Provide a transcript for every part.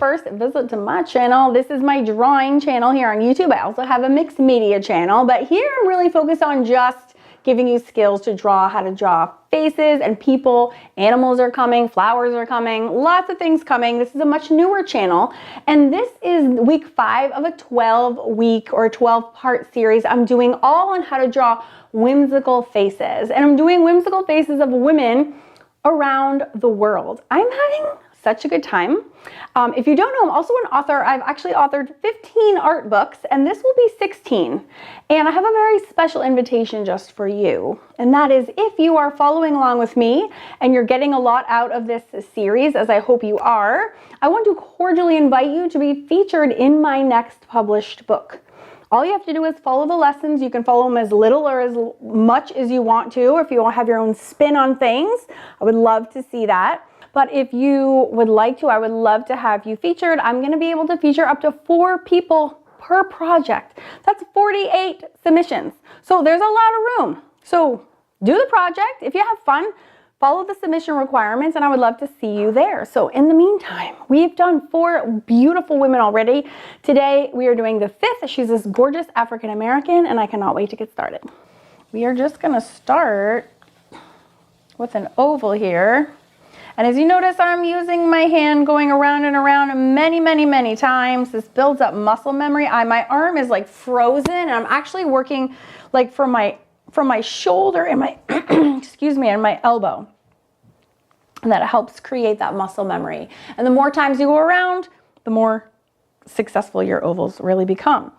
first visit to my channel, this is my drawing channel here on YouTube. I also have a mixed media channel, but here I'm really focused on just giving you skills to draw, how to draw faces and people. Animals are coming, flowers are coming, lots of things coming. This is a much newer channel, and this is week 5 of a 12-week or 12-part series I'm doing all on how to draw whimsical faces. And I'm doing whimsical faces of women around the world. I'm having such a good time. If you don't know, I'm also an author. I've actually authored 15 art books, and this will be 16. And I have a very special invitation just for you. And that is, if you are following along with me and you're getting a lot out of this series, as I hope you are, I want to cordially invite you to be featured in my next published book. All you have to do is follow the lessons. You can follow them as little or as much as you want to, or if you want to have your own spin on things. I would love to see that. But if you would like to, I would love to have you featured. I'm going to be able to feature up to 4 people per project. That's 48 submissions. So there's a lot of room. So do the project. If you have fun, follow the submission requirements, and I would love to see you there. So in the meantime, we've done 4 beautiful women already. Today, we are doing the 5th. She's this gorgeous African American, and I cannot wait to get started. We are just going to start with an oval here. And as you notice, I'm using my hand going around and around many times. This builds up muscle memory. My arm is like frozen, and I'm actually working like from my shoulder and my, excuse me, and my elbow. And that helps create that muscle memory. And the more times you go around, the more successful your ovals really become.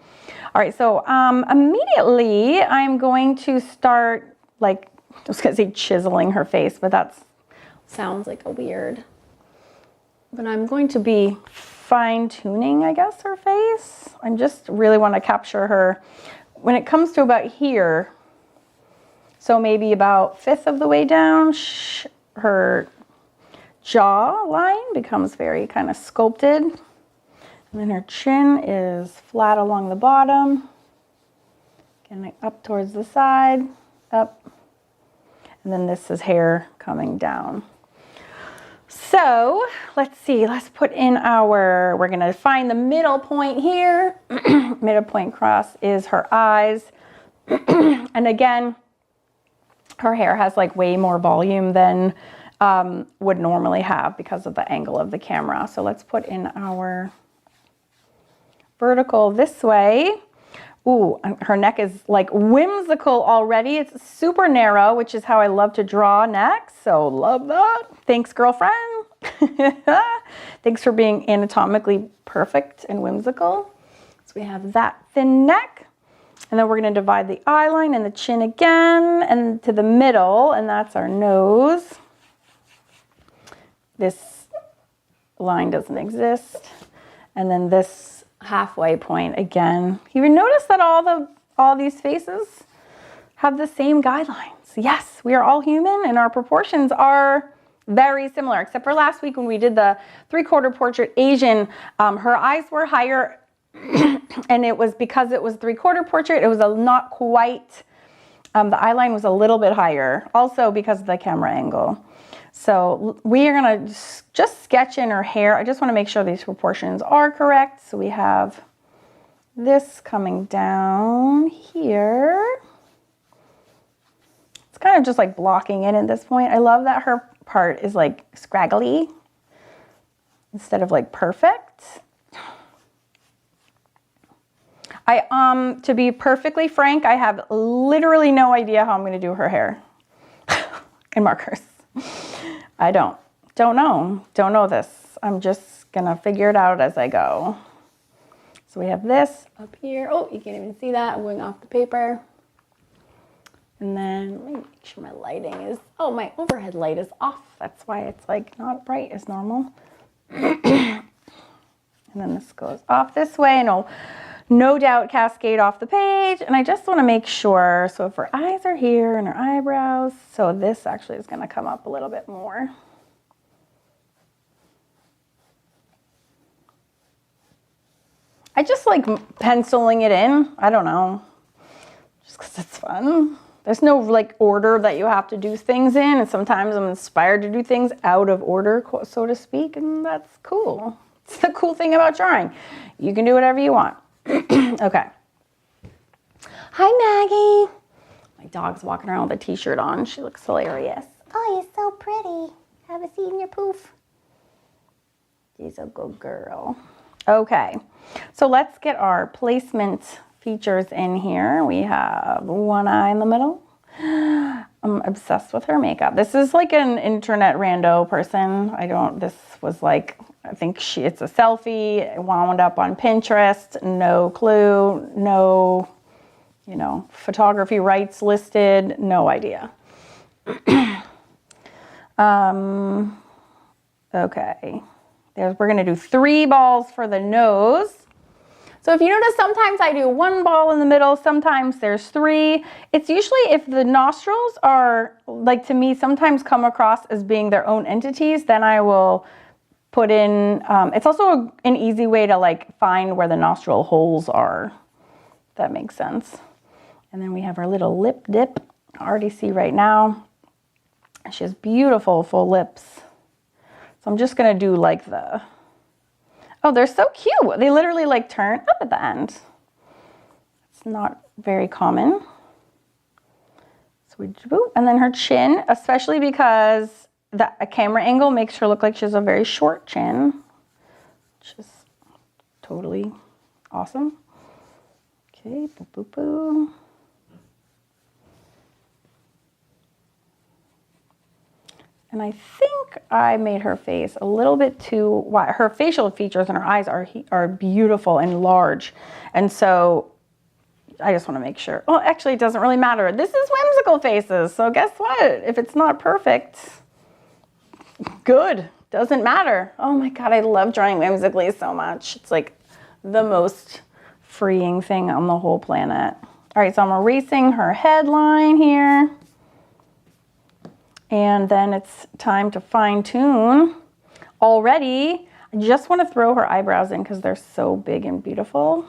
All right, so immediately I'm going to start, like, I was gonna say chiseling her face, but that's sounds like a weird, but I'm going to be fine-tuning, I guess, her face. I just really want to capture her when it comes to about here. So maybe about 1/5 of the way down, her jaw line becomes very kind of sculpted. And then her chin is flat along the bottom. Getting up towards the side, up. And then this is hair coming down. So let's see, let's put in we're gonna find the middle point here. Middle point cross is her eyes. And again, her hair has like way more volume than would normally have because of the angle of the camera. So let's put in our vertical this way. Ooh, her neck is like whimsical already. It's super narrow, which is how I love to draw necks. So love that. Thanks, girlfriend. Thanks for being anatomically perfect and whimsical. So we have that thin neck. And then we're going to divide the eye line and the chin again and to the middle, and that's our nose. This line doesn't exist. And then this halfway point again. You notice that all these faces have the same guidelines. Yes, we are all human, and our proportions are very similar, except for last week when we did the 3/4 portrait Asian. Her eyes were higher, and it was because it was 3/4 portrait. It was not quite. The eye line was a little bit higher, also because of the camera angle. So we are gonna just sketch in her hair. I just want to make sure these proportions are correct. So we have this coming down here. It's kind of just like blocking it at this point. I love that her part is like scraggly instead of like perfect. To be perfectly frank, I have literally no idea how I'm going to do her hair in markers. I don't know this. I'm just gonna figure it out as I go. So we have this up here. Oh, you can't even see that. I'm going off the paper. And then let me make sure my lighting is, oh, my overhead light is off. That's why it's like not bright as normal. And then this goes off this way, and it'll no doubt cascade off the page. And I just want to make sure, so if her eyes are here and her eyebrows, so this actually is going to come up a little bit more. I just like penciling it in. I don't know, just because it's fun. There's no like order that you have to do things in, and sometimes I'm inspired to do things out of order, so to speak, and that's cool. It's the cool thing about drawing. You can do whatever you want. Okay. Hi, Maggie. My dog's walking around with a t-shirt on. She looks hilarious. Oh, you're so pretty. Have a seat in your poof. She's a good girl. Okay, so let's get our placement features in here. We have one eye in the middle. I'm obsessed with her makeup. This is like an internet rando person. This was like, I think it's a selfie, wound up on Pinterest, no clue, no, photography rights listed, no idea. Okay, we're gonna do 3 balls for the nose. So if you notice, sometimes I do 1 ball in the middle, sometimes there's 3. It's usually if the nostrils are, like to me, sometimes come across as being their own entities, then I will put in, it's also an easy way to like find where the nostril holes are, if that makes sense. And then we have our little lip dip. I already see right now, she has beautiful full lips. So I'm just gonna do like oh, they're so cute. They literally like turn up at the end. It's not very common. So we do, and then her chin, especially because a camera angle makes her look like she has a very short chin, which is totally awesome. Okay, boo, boo, boo. And I think I made her face a little bit too wide. Her facial features and her eyes are beautiful and large. And so I just want to make sure. Well, actually, it doesn't really matter. This is Whimsical faces. So guess what? If it's not perfect, good. Doesn't matter. Oh my God, I love drawing whimsically so much. It's like the most freeing thing on the whole planet. All right, so I'm erasing her headline here. And then it's time to fine tune. Already, I just want to throw her eyebrows in because they're so big and beautiful.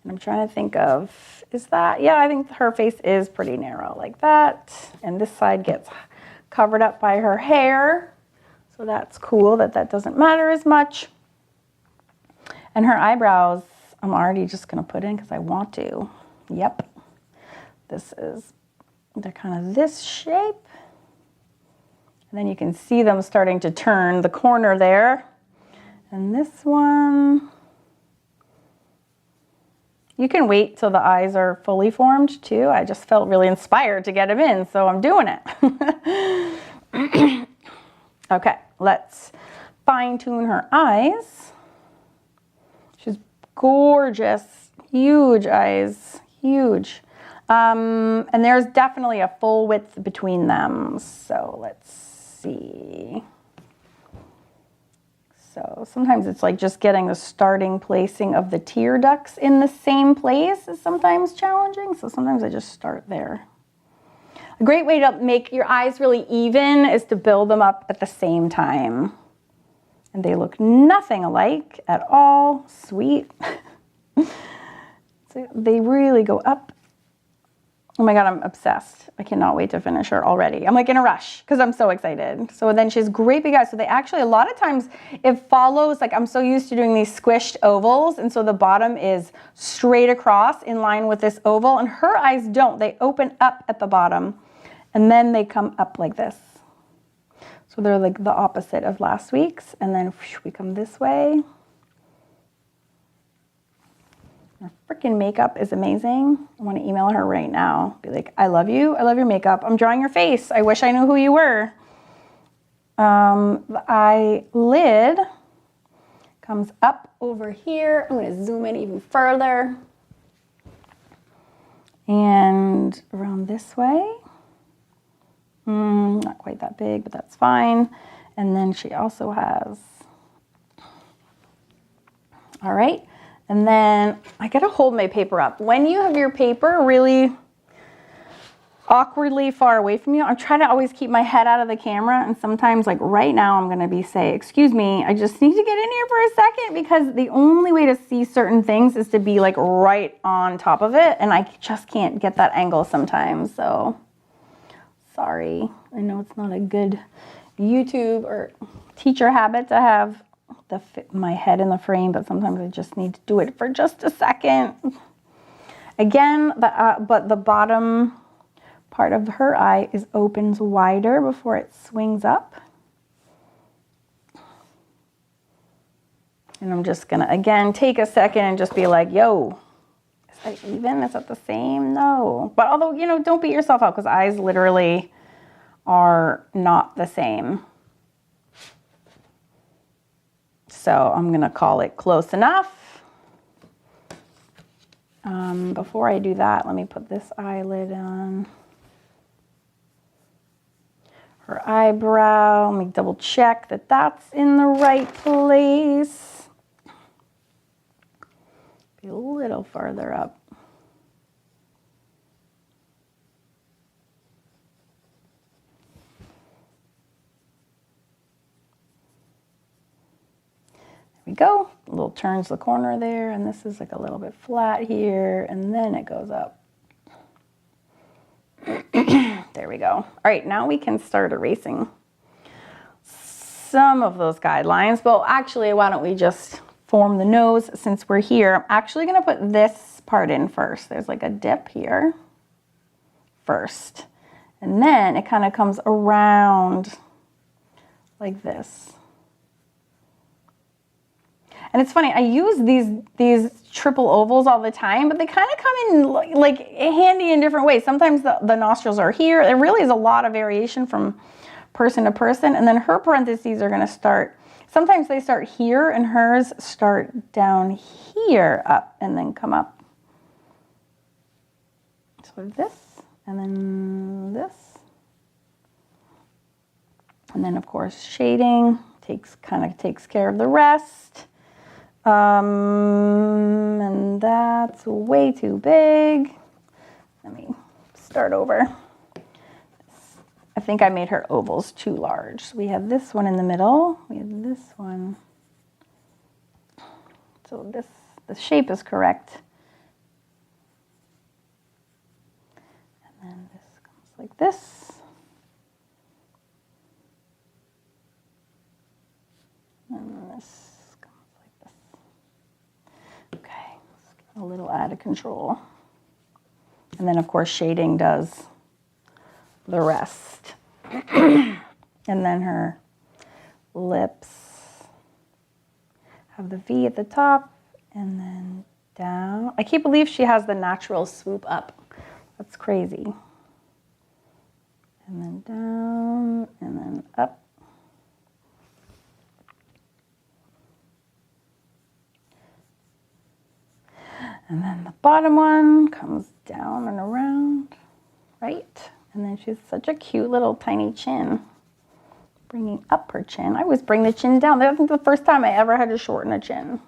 And I'm trying to think of, yeah, I think her face is pretty narrow like that. And this side gets covered up by her hair. So that's cool that doesn't matter as much. And her eyebrows, I'm already just gonna put in because I want to. Yep. They're kind of this shape. And then you can see them starting to turn the corner there. And this one, you can wait till the eyes are fully formed too. I just felt really inspired to get them in, so I'm doing it. Okay, let's fine tune her eyes. She's gorgeous, huge eyes, huge. And there's definitely a full width between them. So let's see. So sometimes it's like just getting the starting placing of the tear ducts in the same place is sometimes challenging. So sometimes I just start there. A great way to make your eyes really even is to build them up at the same time. And they look nothing alike at all. Sweet. So they really go up. Oh my God, I'm obsessed. I cannot wait to finish her already. I'm like in a rush because I'm so excited. So then she has great big eyes. So they actually, a lot of times it follows, like I'm so used to doing these squished ovals. And so the bottom is straight across in line with this oval. And her eyes don't. They open up at the bottom and then they come up like this. So they're like the opposite of last week's. And then we come this way. Her freaking makeup is amazing. I want to email her right now. Be like, I love you. I love your makeup. I'm drawing your face. I wish I knew who you were. The eyelid comes up over here. I'm going to zoom in even further. And around this way. Not quite that big, but that's fine. And then she also has, all right. And then I gotta hold my paper up. When you have your paper really awkwardly far away from you, I'm trying to always keep my head out of the camera. And sometimes like right now I'm gonna say, excuse me, I just need to get in here for a second because the only way to see certain things is to be like right on top of it. And I just can't get that angle sometimes, so sorry. I know it's not a good YouTube or teacher habit to have my head in the frame, but sometimes I just need to do it for just a second. Again, but the bottom part of her eye opens wider before it swings up. And I'm just gonna, again, take a second and just be like, yo, is that even? Is that the same? No. But although, you know, don't beat yourself up because eyes literally are not the same. So I'm gonna call it close enough. Before I do that, let me put this eyelid on. Her eyebrow, let me double check that that's in the right place. Be a little farther up. We go, a little turns the corner there, and this is like a little bit flat here, and then it goes up. There we go. All right, now we can start erasing some of those guidelines, but actually, why don't we just form the nose since we're here? I'm actually gonna put this part in first. There's like a dip here first, and then it kind of comes around like this. And it's funny, I use these triple ovals all the time, but they kind of come in like handy in different ways. Sometimes the nostrils are here. There really is a lot of variation from person to person. And then her parentheses are going to start, sometimes they start here and hers start down here up and then come up. So this, and then this. And then of course shading kind of takes care of the rest. And that's way too big. Let me start over. I think I made her ovals too large. So we have this one in the middle. We have this one. So the shape is correct. And then this comes like this. And then this. A little out of control. And then of course shading does the rest. And then her lips have the V at the top and then down. I can't believe she has the natural swoop up. That's crazy. And then down and then up. And then the bottom one comes down and around, right? And then she's such a cute little tiny chin. Bringing up her chin. I always bring the chin down. That's the first time I ever had to shorten a chin.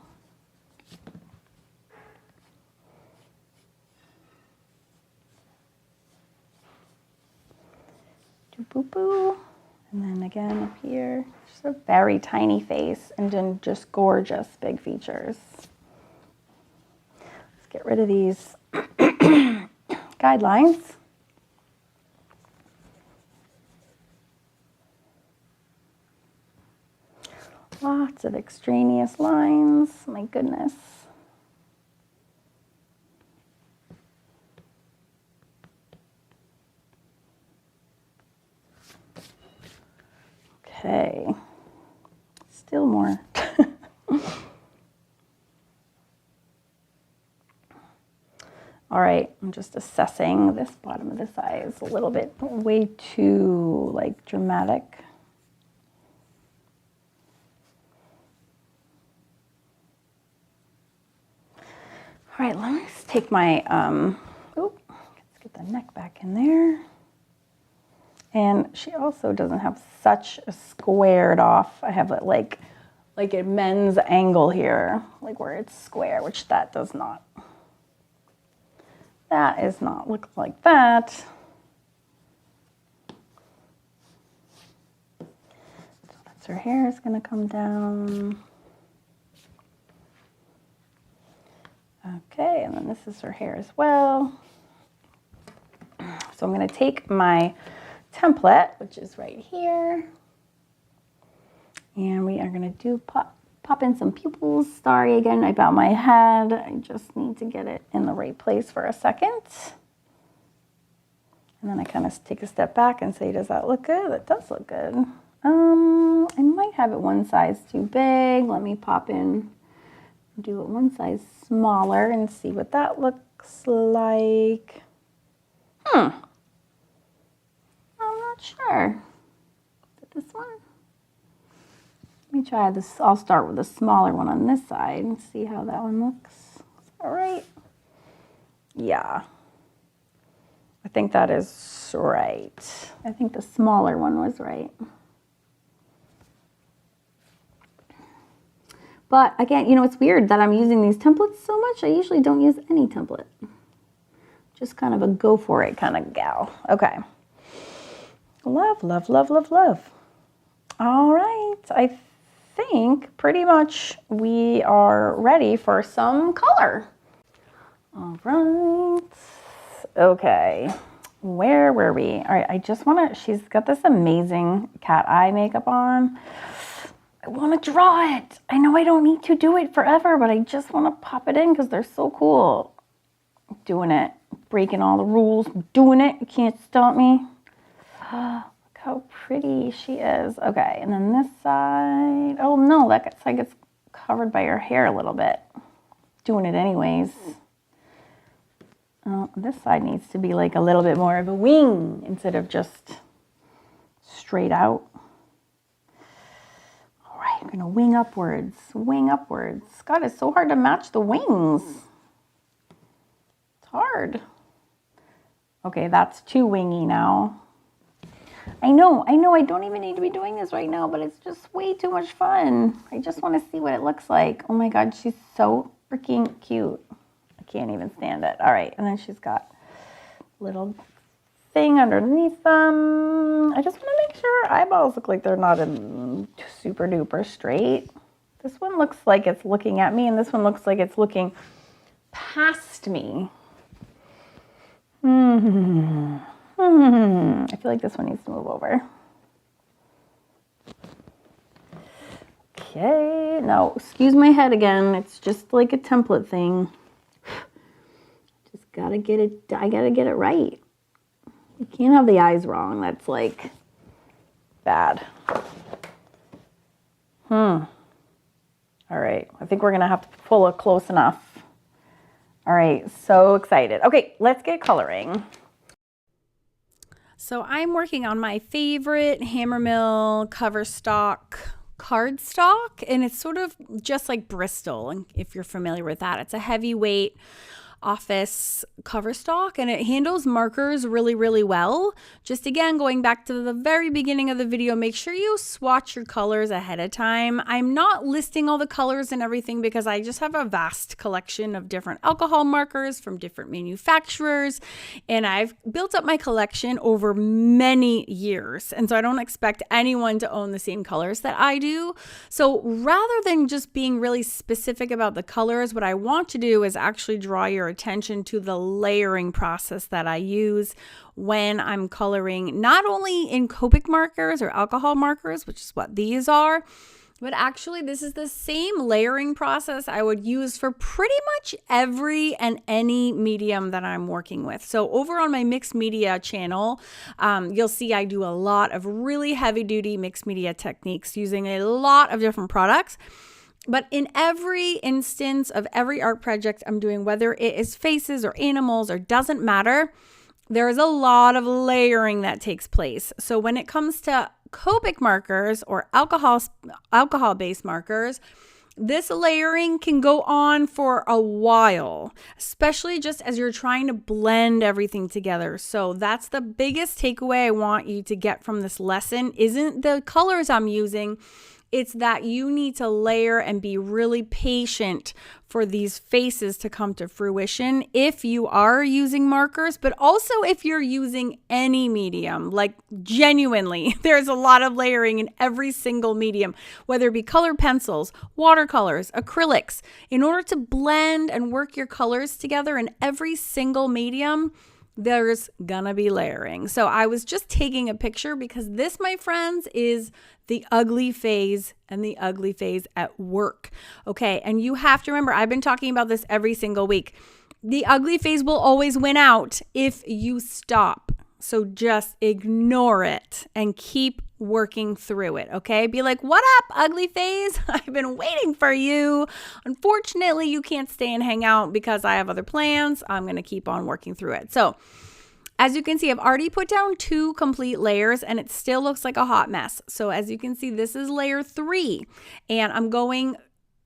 Boo-boo. And then again up here, just a very tiny face and then just gorgeous big features. Get rid of these guidelines. Lots of extraneous lines, my goodness. Okay, still more. All right, I'm just assessing this bottom of this eye is a little bit way too like dramatic. All right, let me just take my, let's get the neck back in there. And she also doesn't have such a squared off. I have it like a men's angle here, like where it's square, which that does not. That is not look like that. So that's her hair is going to come down. Okay, and then this is her hair as well. So I'm going to take my template, which is right here, and we are going to do pop in some pupils. Sorry again about my head. I just need to get it in the right place for a second. And then I kind of take a step back and say, does that look good? That does look good. I might have it one size too big. Let me pop in, do it one size smaller and see what that looks like. I'm not sure. Is it this one? Let me try this. I'll start with the smaller one on this side and see how that one looks. Is that right? Yeah. I think that is right. I think the smaller one was right. But again, you know, it's weird that I'm using these templates so much. I usually don't use any template. Just kind of a go for it kind of gal. Okay. Love, love, love, love, love. All right. I think pretty much we are ready for some color. All right. Okay. Where were we? All right. I just want to, she's got this amazing cat eye makeup on. I want to draw it. I know I don't need to do it forever, but I just want to pop it in because they're so cool. I'm doing it. Breaking all the rules. I'm doing it. You can't stop me. Look how pretty she is. Okay, and then this side. Oh no, that side gets covered by her hair a little bit. Doing it anyways. Oh, this side needs to be like a little bit more of a wing instead of just straight out. I'm gonna wing upwards, wing upwards. God, it's so hard to match the wings. It's hard. Okay, that's too wingy now. I know, I don't even need to be doing this right now, but it's just way too much fun. I just wanna see what it looks like. Oh my God, she's so freaking cute. I can't even stand it. All right, and then she's got little thing underneath them. I just want to make sure her eyeballs look like they're not super duper straight. This one looks like it's looking at me, and this one looks like it's looking past me. I feel like this one needs to move over. Okay, now excuse my head again. It's just like a template thing. Just gotta get it, I gotta get it right. You can't have the eyes wrong. That's like bad. All right. I think we're going to have to pull it close enough. All right. So excited. Okay. Let's get coloring. So I'm working on my favorite Hammermill cover stock cardstock, and it's sort of just like Bristol. If you're familiar with that, it's a heavyweight office cover stock, and it handles markers really, really well. Just again, going back to the very beginning of the video, make sure you swatch your colors ahead of time. I'm not listing all the colors and everything because I just have a vast collection of different alcohol markers from different manufacturers, and I've built up my collection over many years, and so I don't expect anyone to own the same colors that I do. So rather than just being really specific about the colors, what I want to do is actually draw your attention to the layering process that I use when I'm coloring, not only in Copic markers or alcohol markers, which is what these are, but actually this is the same layering process I would use for pretty much every and any medium that I'm working with. So over on my mixed media channel, you'll see I do a lot of really heavy duty mixed media techniques using a lot of different products. But in every instance of every art project I'm doing, whether it is faces or animals or doesn't matter, there is a lot of layering that takes place. So when it comes to Copic markers or alcohol-based markers, this layering can go on for a while, especially just as you're trying to blend everything together. So that's the biggest takeaway I want you to get from this lesson. Isn't the colors I'm using, it's that you need to layer and be really patient for these faces to come to fruition if you are using markers, but also if you're using any medium. Like genuinely, there's a lot of layering in every single medium, whether it be colored pencils, watercolors, acrylics. In order to blend and work your colors together in every single medium, there's gonna be layering. So I was just taking a picture because this, my friends, is the ugly phase and the ugly phase at work. Okay, and you have to remember, I've been talking about this every single week. The ugly phase will always win out if you stop. So just ignore it and keep working through it, okay? Be like, what up, ugly phase? I've been waiting for you. Unfortunately, you can't stay and hang out because I have other plans. I'm going to keep on working through it. So as you can see, I've already put down 2 complete layers and it still looks like a hot mess. So as you can see, this is layer 3 and I'm going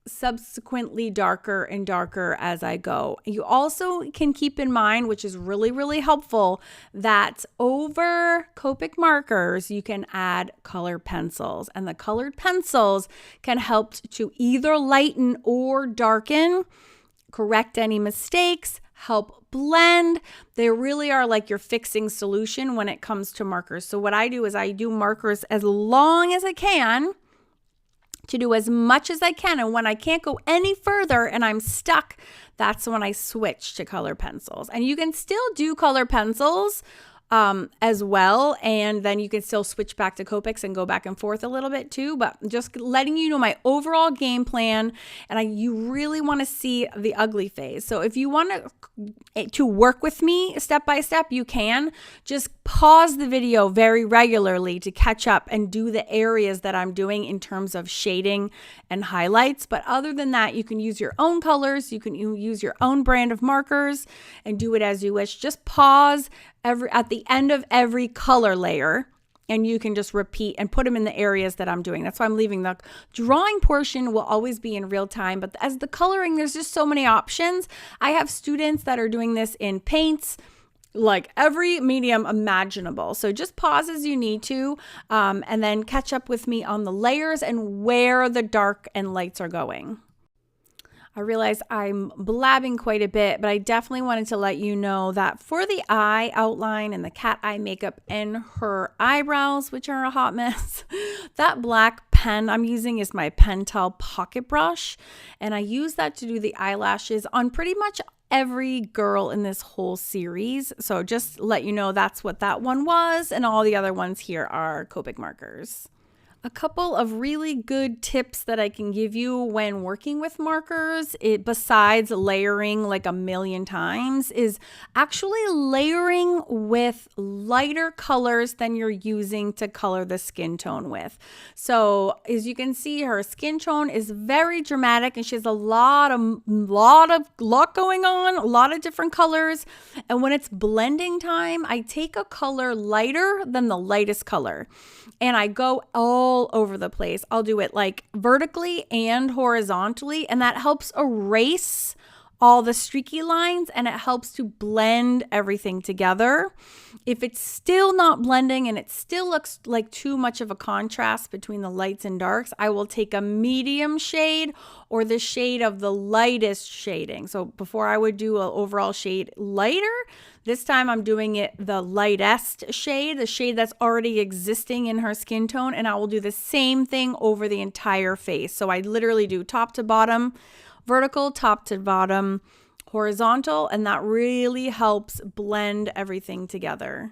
subsequently darker and darker as I go. You also can keep in mind, which is really, really helpful, that over Copic markers, you can add colored pencils, and the colored pencils can help to either lighten or darken, correct any mistakes, help blend. They really are like your fixing solution when it comes to markers. So what I do is I do markers as long as I can, to do as much as I can. And when I can't go any further and I'm stuck, that's when I switch to color pencils. And you can still do color pencils as well. And then you can still switch back to Copics and go back and forth a little bit too. But just letting you know my overall game plan. And you really want to see the ugly phase. So if you want to work with me step by step, you can just pause the video very regularly to catch up and do the areas that I'm doing in terms of shading and highlights. But other than that, you can use your own colors. You can use your own brand of markers and do it as you wish. Just pause at the end of every color layer, and you can just repeat and put them in the areas that I'm doing. That's why I'm leaving the drawing portion will always be in real time. But as the coloring, there's just so many options. I have students that are doing this in paints, like every medium imaginable. So just pause as you need to, and then catch up with me on the layers and where the dark and lights are going. I realize I'm blabbing quite a bit, but I definitely wanted to let you know that for the eye outline and the cat eye makeup and her eyebrows, which are a hot mess, that black pen I'm using is my Pentel pocket brush. And I use that to do the eyelashes on pretty much every girl in this whole series. So just let you know that's what that one was. And all the other ones here are Copic markers. A couple of really good tips that I can give you when working with markers, besides layering like a million times, is actually layering with lighter colors than you're using to color the skin tone with. So as you can see, her skin tone is very dramatic and she has a lot going on, a lot of different colors. And when it's blending time, I take a color lighter than the lightest color and I go all over the place. I'll do it like vertically and horizontally, and that helps erase all the streaky lines and it helps to blend everything together. If it's still not blending and it still looks like too much of a contrast between the lights and darks, I will take a medium shade or the shade of the lightest shading. So before I would do an overall shade lighter, this time I'm doing it the lightest shade, the shade that's already existing in her skin tone, and I will do the same thing over the entire face. So I literally do top to bottom, vertical, top to bottom, horizontal, and that really helps blend everything together.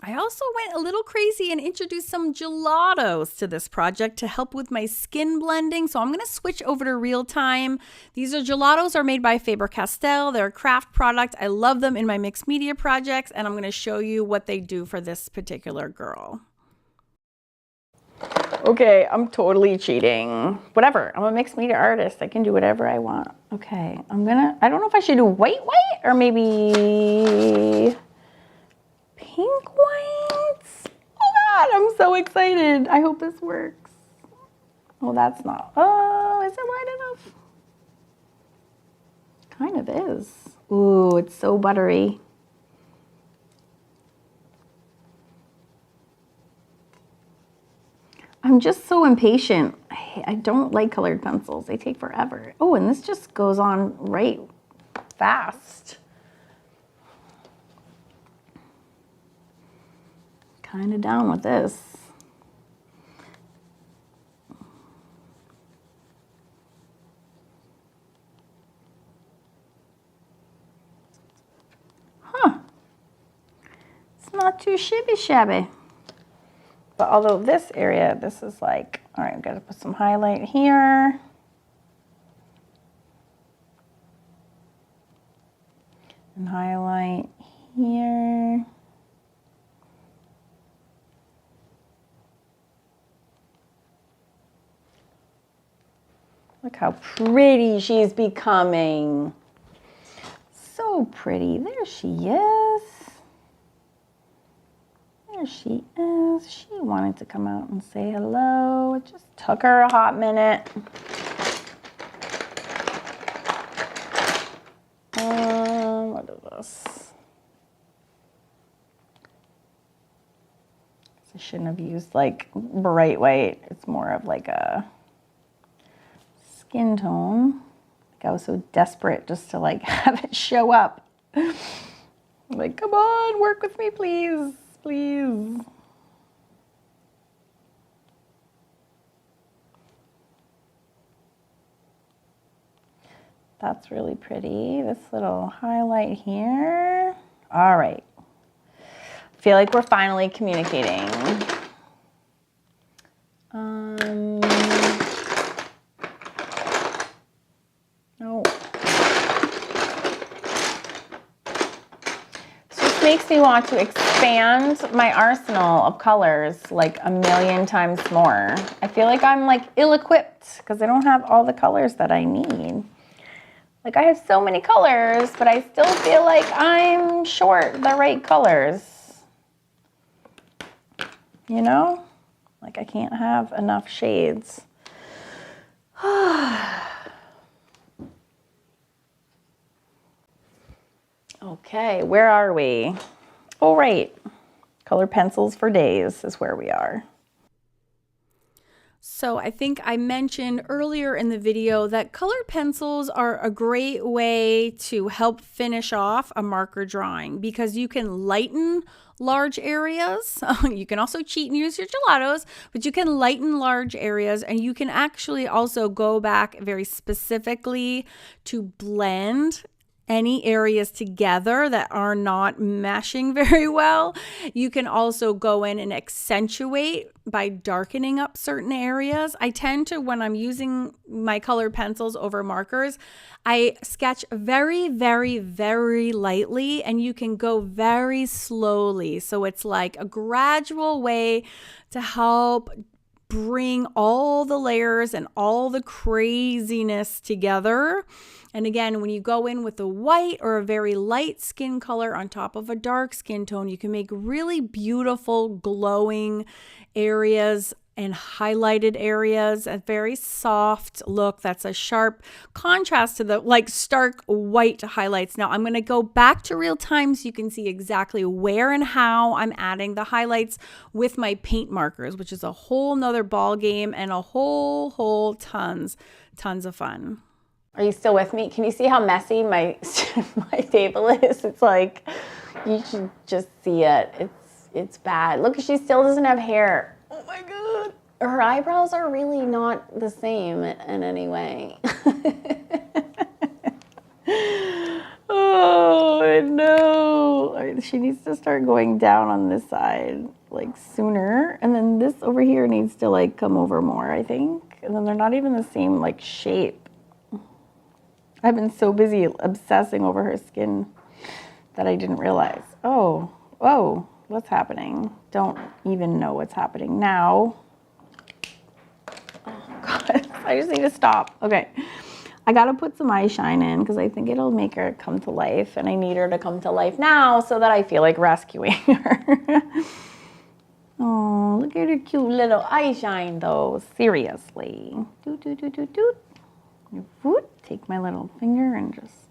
I also went a little crazy and introduced some gelatos to this project to help with my skin blending. So I'm going to switch over to real time. These gelatos are made by Faber-Castell. They're a craft product. I love them in my mixed media projects, and I'm going to show you what they do for this particular girl. Okay, I'm totally cheating. Whatever, I'm a mixed media artist. I can do whatever I want. Okay, I don't know if I should do white or maybe pink whites. Oh God, I'm so excited. I hope this works. Oh, that's not, oh, is it light enough? Kind of is. Ooh, it's so buttery. I'm just so impatient. I don't like colored pencils. They take forever. Oh, and this just goes on right fast. Kind of down with this. Huh. It's not too shabby. But although this area, this is like, all right, I've got to put some highlight here. And highlight here. Look how pretty she's becoming. So pretty. There she is. There she is. She wanted to come out and say hello. It just took her a hot minute. What is this? I shouldn't have used like bright white. It's more of like a skin tone. Like I was so desperate just to like have it show up. Like, come on, work with me, please, please. That's really pretty. This little highlight here. All right. I feel like we're finally communicating. No. This just makes me want to expand my arsenal of colors like a million times more. I feel like I'm like ill-equipped because I don't have all the colors that I need. Like I have so many colors, but I still feel like I'm short the right colors. You know? Like I can't have enough shades. Okay, where are we? Oh, right. Color pencils for days is where we are. So I think I mentioned earlier in the video that colored pencils are a great way to help finish off a marker drawing because you can lighten large areas. You can also cheat and use your gelatos, but you can lighten large areas and you can actually also go back very specifically to blend any areas together that are not meshing very well. You can also go in and accentuate by darkening up certain areas. I tend to, when I'm using my colored pencils over markers, I sketch very, very, very lightly and you can go very slowly. So it's like a gradual way to help bring all the layers and all the craziness together. And again, when you go in with a white or a very light skin color on top of a dark skin tone, you can make really beautiful glowing areas and highlighted areas, a very soft look that's a sharp contrast to the like stark white highlights. Now I'm going to go back to real time so you can see exactly where and how I'm adding the highlights with my paint markers, which is a whole nother ball game and a whole tons of fun. Are you still with me? Can you see how messy my table is? It's like, you should just see it. It's bad. Look, she still doesn't have hair. Oh my God. Her eyebrows are really not the same in any way. Oh, I know. She needs to start going down on this side like sooner. And then this over here needs to like come over more, I think. And then they're not even the same like shape. I've been so busy obsessing over her skin that I didn't realize. Oh, whoa, what's happening? Don't even know what's happening now. Oh God, I just need to stop. Okay, I gotta put some eye shine in because I think it'll make her come to life and I need her to come to life now so that I feel like rescuing her. Oh, look at her cute little eye shine though, seriously. Doot, doot, doot, doot, doot. Take my little finger and just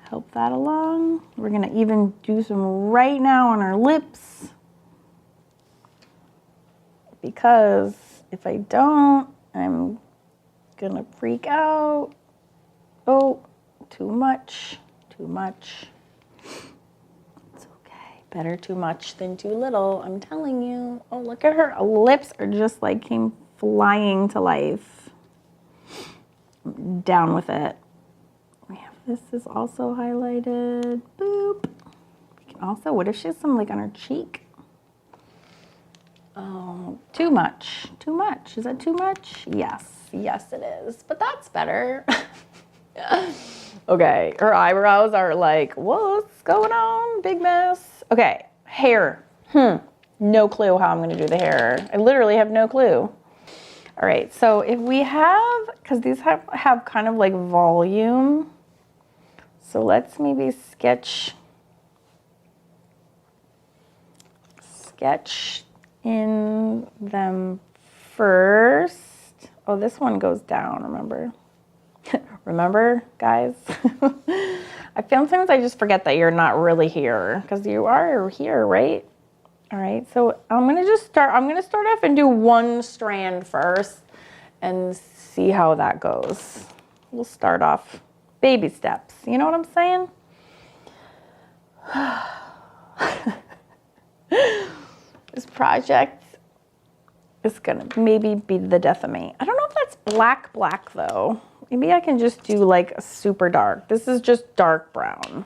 help that along. We're gonna even do some right now on our lips because if I don't, I'm gonna freak out. Oh, too much. It's okay. Better too much than too little, I'm telling you. Oh, look at her lips are just like came flying to life. Down with it. We have this is also highlighted. Boop. We can Also, what if she has some like on her cheek? Oh, too much. Too much. Is that too much? Yes. Yes, it is. But that's better. Okay, her eyebrows are like, what's going on? Big mess. Okay, hair. No clue how I'm going to do the hair. I literally have no clue. All right, so if we have, because these have kind of like volume. So let's maybe sketch in them first. Oh, this one goes down, remember? Remember, guys? I feel sometimes I just forget that you're not really here, because you are here, right? All right, so I'm gonna start off and do one strand first and see how that goes. We'll start off baby steps. You know what I'm saying? This project is gonna maybe be the death of me. I don't know if that's black though. Maybe I can just do like a super dark. This is just dark brown.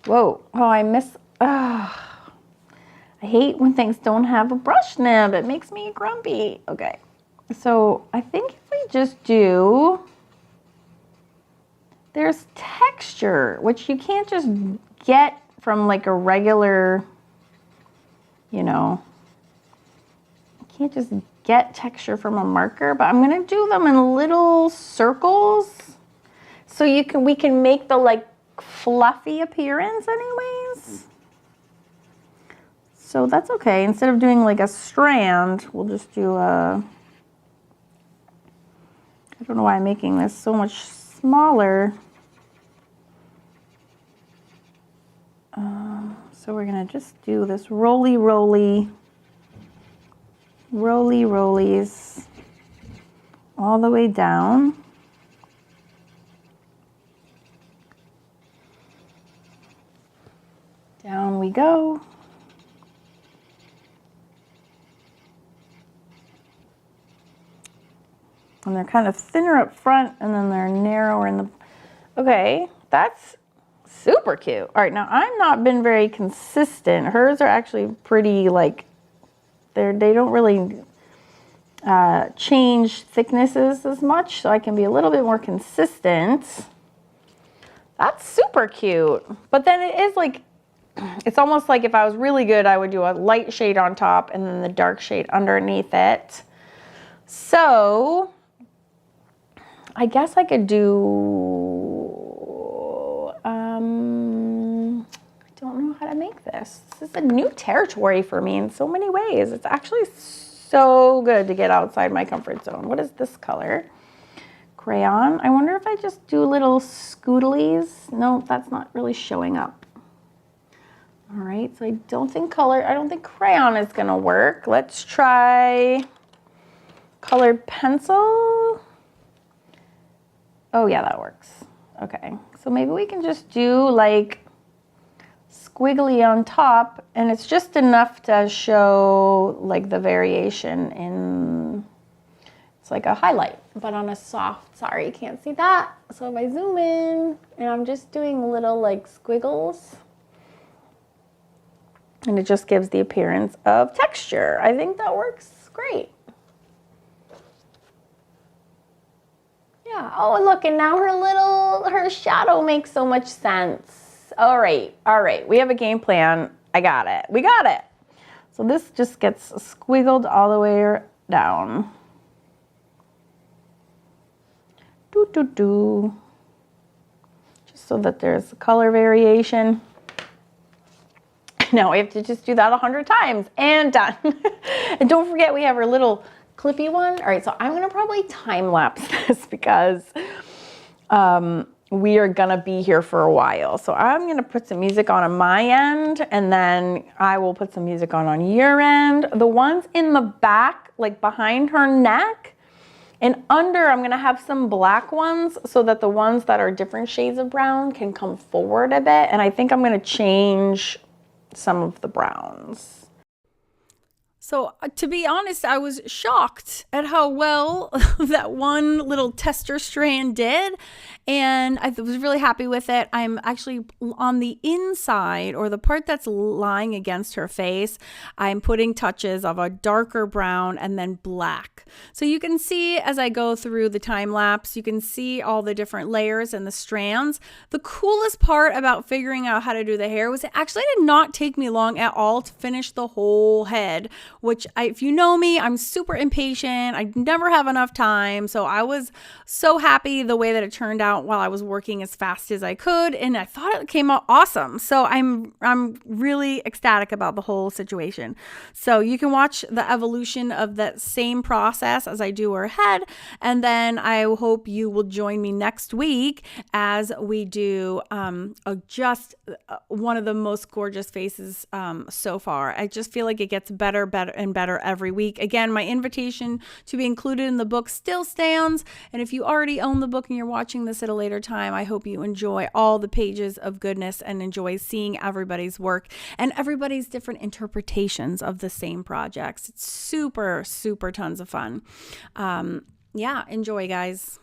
Whoa, oh, I hate when things don't have a brush nib. It makes me grumpy. Okay, so I think if we just do, there's texture, which you can't just get from like a regular, you know, you can't just get texture from a marker, but I'm gonna do them in little circles so we can make the like fluffy appearance anyways. So that's okay. Instead of doing like a strand, we'll just do a, I don't know why I'm making this so much smaller. So we're gonna just do this rollies all the way down. Down we go. And they're kind of thinner up front and then they're narrower in the, okay, that's super cute. All right, now I've not been very consistent. Hers are actually pretty like, they don't really change thicknesses as much, so I can be a little bit more consistent. That's super cute. But then it is like, it's almost like if I was really good, I would do a light shade on top and then the dark shade underneath it. So I guess I could do, I don't know how to make this. This is a new territory for me in so many ways. It's actually so good to get outside my comfort zone. What is this color? Crayon. I wonder if I just do little scoodlies. No, that's not really showing up. All right, so I don't think crayon is gonna work. Let's try colored pencil. Oh yeah, that works. Okay, so maybe we can just do like squiggly on top, and it's just enough to show like the variation in, it's like a highlight, but on a soft, sorry, you can't see that. So if I zoom in, and I'm just doing little like squiggles, and it just gives the appearance of texture. I think that works great. Yeah, oh look, and now her shadow makes so much sense. All right, we have a game plan. I got it, we got it. So this just gets squiggled all the way down. Just so that there's color variation. Now we have to just do that 100 times and done. And don't forget we have our little clippy one. All right, so I'm gonna probably time lapse this because we are gonna be here for a while. So I'm gonna put some music on my end, and then I will put some music on your end. The ones in the back, like behind her neck and under, I'm gonna have some black ones so that the ones that are different shades of brown can come forward a bit. And I think I'm gonna change some of the browns. So to be honest, I was shocked at how well that one little tester strand did. and I was really happy with it. I'm actually on the inside, or the part that's lying against her face, I'm putting touches of a darker brown and then black. So you can see as I go through the time lapse, you can see all the different layers and the strands. The coolest part about figuring out how to do the hair was it actually did not take me long at all to finish the whole head, which if you know me, I'm super impatient. I never have enough time. So I was so happy the way that it turned out while I was working as fast as I could. And I thought it came out awesome. So I'm really ecstatic about the whole situation. So you can watch the evolution of that same process as I do her head. And then I hope you will join me next week as we do just one of the most gorgeous faces so far. I just feel like it gets better and better every week. Again, my invitation to be included in the book still stands. And if you already own the book and you're watching this at a later time, I hope you enjoy all the pages of goodness and enjoy seeing everybody's work and everybody's different interpretations of the same projects. It's super, super tons of fun. Yeah, enjoy, guys.